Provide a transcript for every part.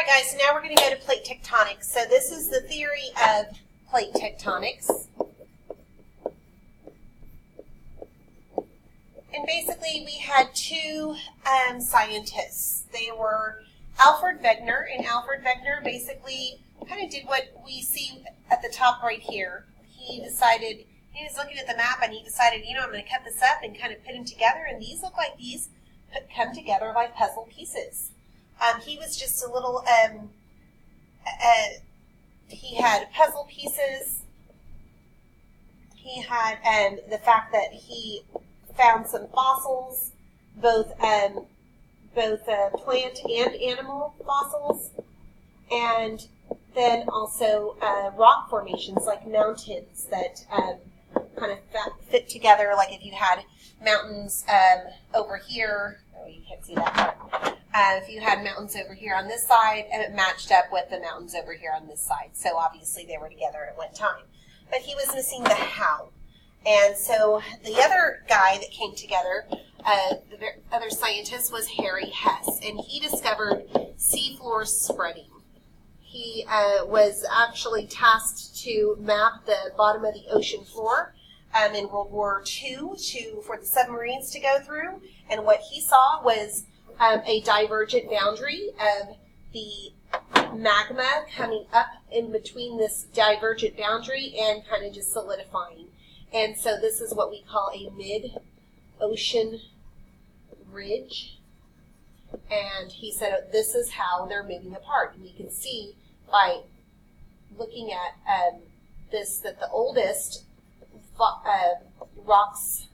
Alright guys, so now we're going to go to plate tectonics. So this is the theory of plate tectonics. And basically we had two scientists. They were Alfred Wegener, and Alfred Wegener basically kind of did what we see at the top right here. He decided, he was looking at the map and he decided, you know, I'm going to cut this up and kind of put them together, and these look like these come together like puzzle pieces. He was just a little, he had puzzle pieces. He had the fact that he found some fossils, both plant and animal fossils, and then also rock formations like mountains that kind of fit together, like if you had mountains over here. Oh, you can't see that part. If you had mountains over here on this side, and it matched up with the mountains over here on this side. So obviously they were together at one time. But he was missing the how. And so the other guy that came together, the other scientist, was Harry Hess. And he discovered seafloor spreading. He was actually tasked to map the bottom of the ocean floor in World War II for the submarines to go through. And what he saw was a divergent boundary of the magma coming up in between this divergent boundary and kind of just solidifying. And so this is what we call a mid-ocean ridge. And he said this is how they're moving apart. And you can see by looking at this that the oldest rocks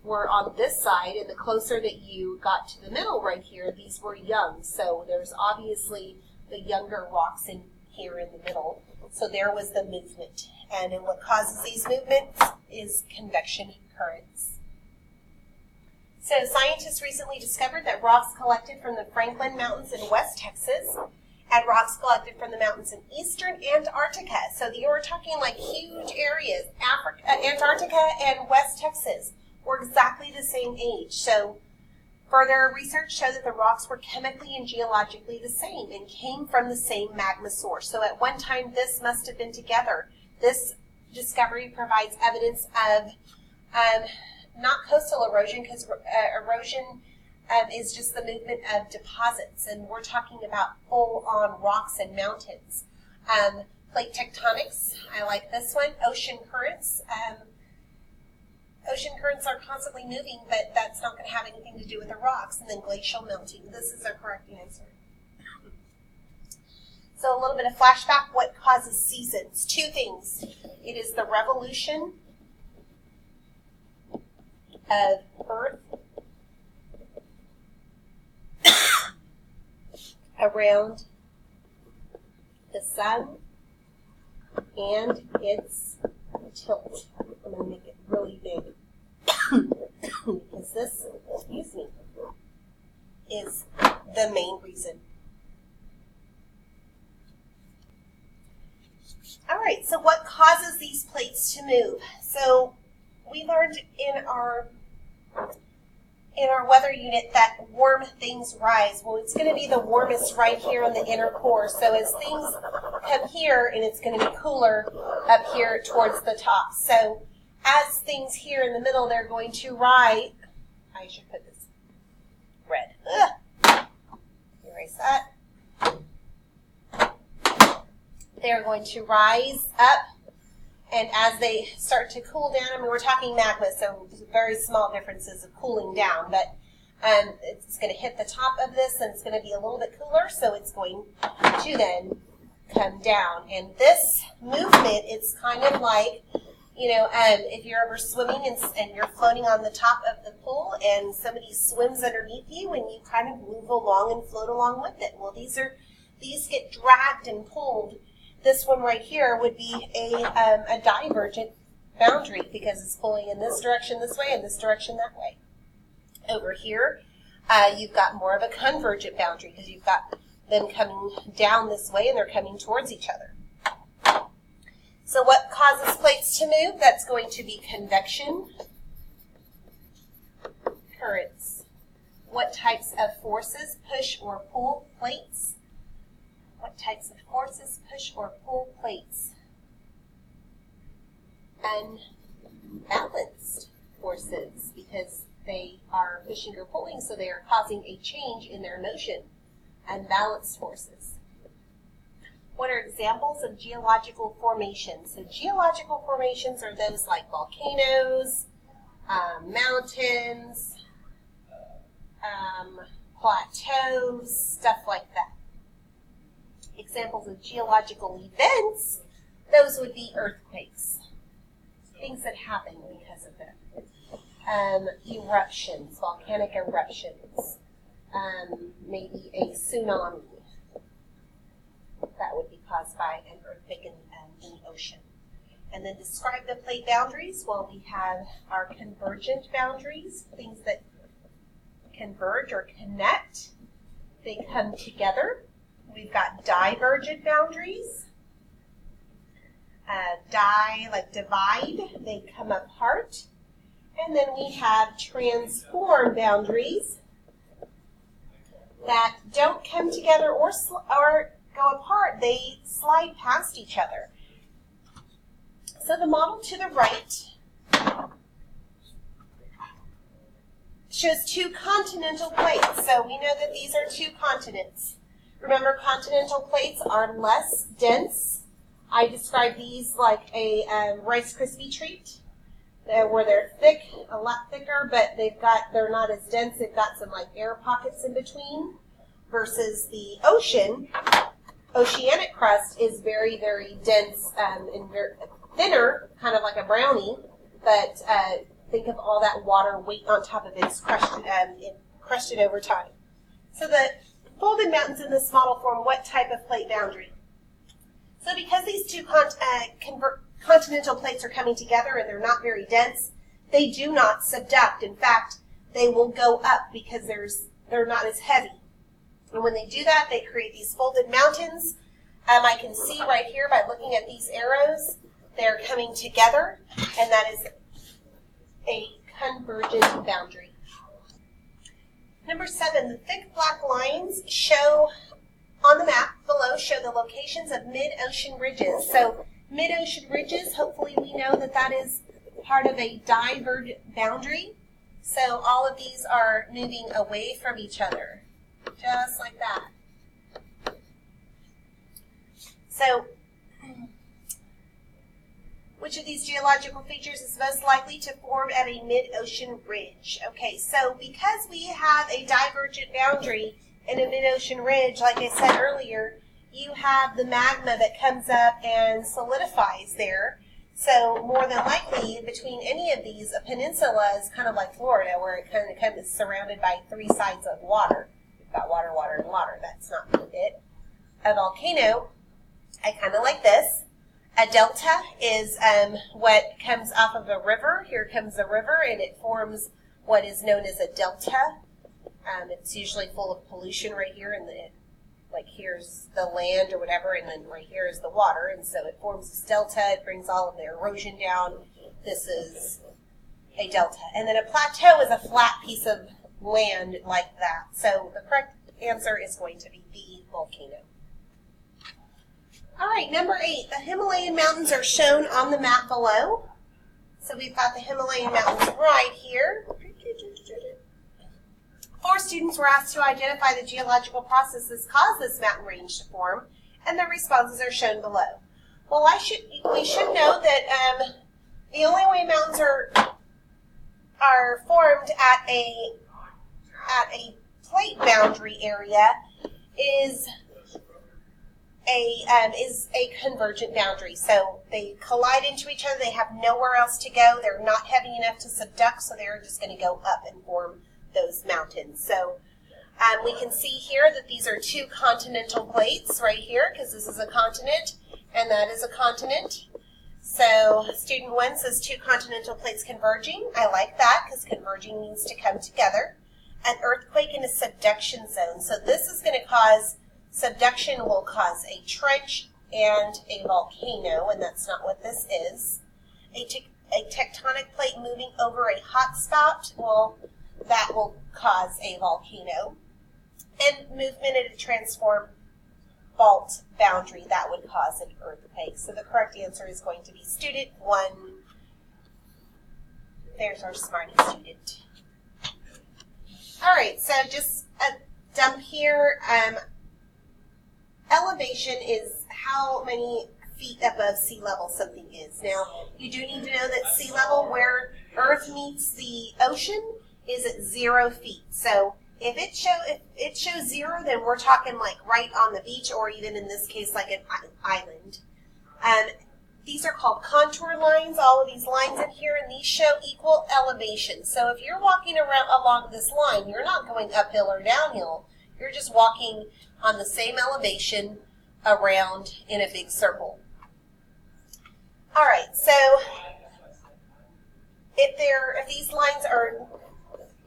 were on this side, and the closer that you got to the middle right here, these were young. So there's obviously the younger rocks in here in the middle. So there was the movement. And what causes these movements is convection currents. So scientists recently discovered that rocks collected from the Franklin Mountains in West Texas and rocks collected from the mountains in eastern Antarctica. So you were talking like huge areas, Antarctica and West Texas, were exactly the same age. So further research showed that the rocks were chemically and geologically the same and came from the same magma source. So at one time, this must have been together. This discovery provides evidence of not coastal erosion, because erosion is just the movement of deposits, and we're talking about full-on rocks and mountains. Plate tectonics, I like this one. Ocean currents. Ocean currents are constantly moving, but that's not going to have anything to do with the rocks. And then glacial melting. This is our correct answer. So a little bit of flashback. What causes seasons? Two things. It is the revolution of Earth around the sun and its tilt. I'm going to make it really big because this, excuse me, is the main reason. All right, so what causes these plates to move? So we learned in our weather unit that warm things rise. Well, it's going to be the warmest right here in the inner core. So as things come here, and it's going to be cooler up here towards the top. So as things here in the middle, they're going to rise. I should put this red. Erase that. They're going to rise up, and as they start to cool down, I mean, we're talking magma, so very small differences of cooling down, but it's going to hit the top of this, and it's going to be a little bit cooler, so it's going to then come down. And this movement, it's kind of like, you know, if you're ever swimming and you're floating on the top of the pool and somebody swims underneath you, and you kind of move along and float along with it. Well, these get dragged and pulled. This one right here would be a divergent boundary because it's pulling in this direction this way and this direction that way. Over here, you've got more of a convergent boundary because you've got them coming down this way and they're coming towards each other. So what causes plates to move? That's going to be convection currents. What types of forces push or pull plates? What types of forces push or pull plates? Unbalanced forces, because they are pushing or pulling, so they are causing a change in their motion. Unbalanced forces. What are examples of geological formations? So geological formations are those like volcanoes, mountains, plateaus, stuff like that. Examples of geological events, those would be earthquakes, things that happen because of them. Eruptions, volcanic eruptions, maybe a tsunami that would be caused by an earthquake in the ocean. And then describe the plate boundaries. Well, we have our convergent boundaries, things that converge or connect. They come together. We've got divergent boundaries. Like divide, they come apart. And then we have transform boundaries that don't come together or go apart. They slide past each other. So the model to the right shows two continental plates. So we know that these are two continents. Remember, continental plates are less dense. I describe these like a Rice Krispie treat, where they're thick, a lot thicker, but they're not as dense. They've got some like air pockets in between. Versus the oceanic crust is very, very dense and very thinner, kind of like a brownie, but think of all that water weight on top of it is crusted over time. So the folded mountains in this model form what type of plate boundary? So because these two continental plates are coming together and they're not very dense, they do not subduct. In fact, they will go up because they're not as heavy. And when they do that, they create these folded mountains. I can see right here by looking at these arrows, they're coming together, and that is a convergent boundary. Number 7, the thick black lines show on the map below show the locations of mid-ocean ridges. So mid-ocean ridges, hopefully we know that that is part of a divergent boundary. So all of these are moving away from each other, just like that. So, which of these geological features is most likely to form at a mid-ocean ridge? Okay, so because we have a divergent boundary in a mid-ocean ridge, like I said earlier, you have the magma that comes up and solidifies there. So more than likely, between any of these, a peninsula is kind of like Florida, where it kind of is surrounded by three sides of water. You've got water, water, and water. That's not it. A volcano, I kind of like this. A delta is what comes off of a river. Here comes a river, and it forms what is known as a delta. It's usually full of pollution right here, and like here's the land or whatever, and then right here is the water, and so it forms this delta. It brings all of the erosion down. This is a delta. And then a plateau is a flat piece of land like that. So the correct answer is going to be B, volcano. All right, number 8, the Himalayan mountains are shown on the map below. So we've got the Himalayan mountains right here. 4 students were asked to identify the geological processes caused this mountain range to form, and their responses are shown below. Well, we should know that the only way mountains are formed at a plate boundary area is a convergent boundary. So they collide into each other. They have nowhere else to go. They're not heavy enough to subduct, so they're just going to go up and form those mountains. So we can see here that these are 2 continental plates right here, because this is a continent and that is a continent. So student 1 says 2 continental plates converging. I like that, because converging means to come together. An earthquake in a subduction zone. So this is going to cause, subduction will cause a trench and a volcano, and that's not what this is. A tectonic plate moving over a hot spot, well, that will cause a volcano. And movement in a transform fault boundary that would cause an earthquake. So the correct answer is going to be student 1. There's our smarty student. All right, so just a dump here. Elevation is how many feet above sea level something is. Now, you do need to know that sea level, where Earth meets the ocean, is at 0 feet. So if it shows 0, then we're talking like right on the beach, or even in this case like an island. These are called contour lines, all of these lines in here, and these show equal elevation. So if you're walking around along this line, you're not going uphill or downhill. You're just walking on the same elevation around in a big circle. All right, so if these lines are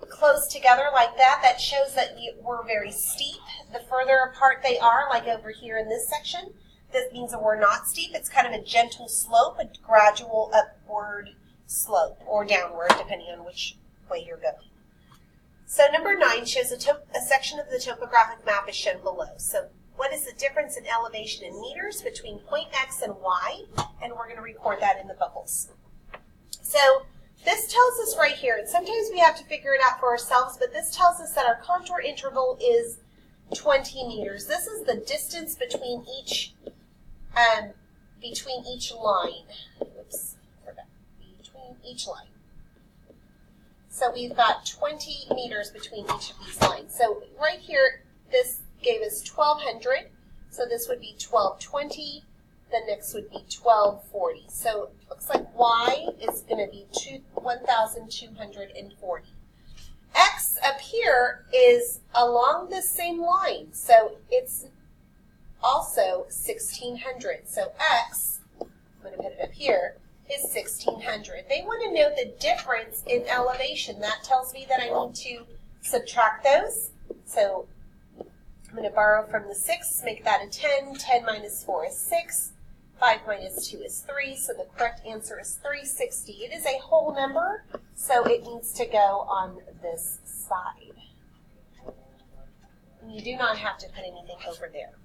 close together like that, that shows that we're very steep. The further apart they are, like over here in this section, this means that we're not steep. It's kind of a gentle slope, a gradual upward slope, or downward, depending on which way you're going. So number 9 shows a section of the topographic map is shown below. So what is the difference in elevation in meters between point X and Y? And we're going to record that in the bubbles. So this tells us right here, and sometimes we have to figure it out for ourselves, but this tells us that our contour interval is 20 meters. This is the distance between each line. Oops, between each line. So we've got 20 meters between each of these lines. So right here, this gave us 1,200. So this would be 1,220. The next would be 1,240. So it looks like Y is going to be 1,240. X up here is along this same line. So it's also 1,600. So X, I'm going to put it up here, is 1,600. They want to know the difference in elevation. That tells me that I need to subtract those. So I'm going to borrow from the 6, make that a 10. 10 minus 4 is 6. 5 minus 2 is 3. So the correct answer is 360. It is a whole number, so it needs to go on this side. And you do not have to put anything over there.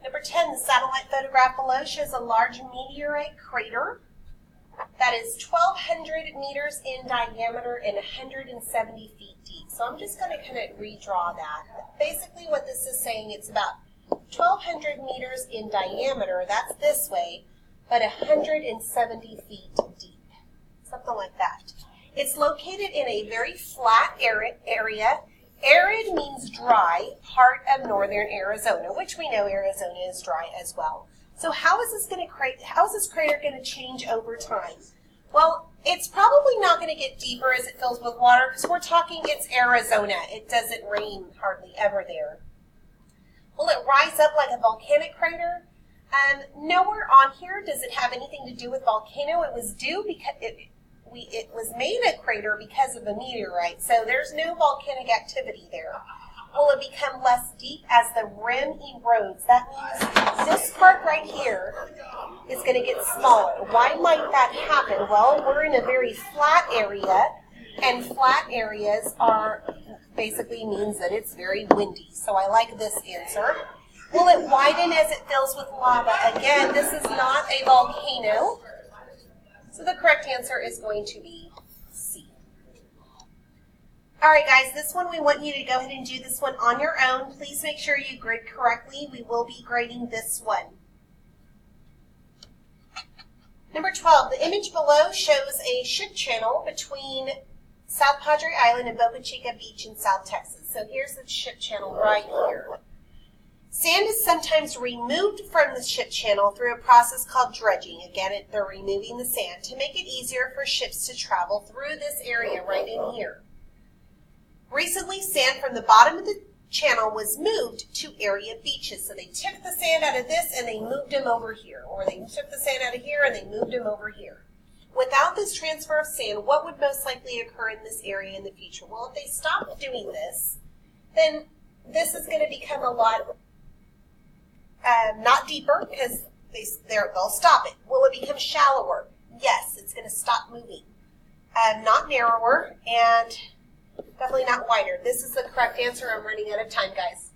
Number 10, the satellite photograph below shows a large meteorite crater that is 1,200 meters in diameter and 170 feet deep. So I'm just going to kind of redraw that. Basically what this is saying, it's about 1,200 meters in diameter, that's this way, but 170 feet deep. Something like that. It's located in a very flat area. Arid means dry, part of northern Arizona, which we know Arizona is dry as well. So how is this crater going to change over time? Well, it's probably not going to get deeper as it fills with water, because we're talking it's Arizona. It doesn't rain hardly ever there. Will it rise up like a volcanic crater? Nowhere on here does it have anything to do with volcano. It was due because it was made a crater because of a meteorite, so there's no volcanic activity there. Will it become less deep as the rim erodes? That means this part right here is going to get smaller. Why might that happen? Well, we're in a very flat area, and flat areas basically means that it's very windy. So I like this answer. Will it widen as it fills with lava? Again, this is not a volcano. So the correct answer is going to be C. All right, guys, this one we want you to go ahead and do this one on your own. Please make sure you grade correctly. We will be grading this one. Number 12, the image below shows a ship channel between South Padre Island and Boca Chica Beach in South Texas. So here's the ship channel right here. Sand is sometimes removed from the ship channel through a process called dredging. Again, they're removing the sand to make it easier for ships to travel through this area right in here. Recently, sand from the bottom of the channel was moved to area beaches. So they took the sand out of this and they moved them over here. Or they took the sand out of here and they moved them over here. Without this transfer of sand, what would most likely occur in this area in the future? Well, if they stop doing this, then this is going to become a lot not deeper, because they'll stop it. Will it become shallower? Yes, it's going to stop moving. Not narrower, and definitely not wider. This is the correct answer. I'm running out of time, guys.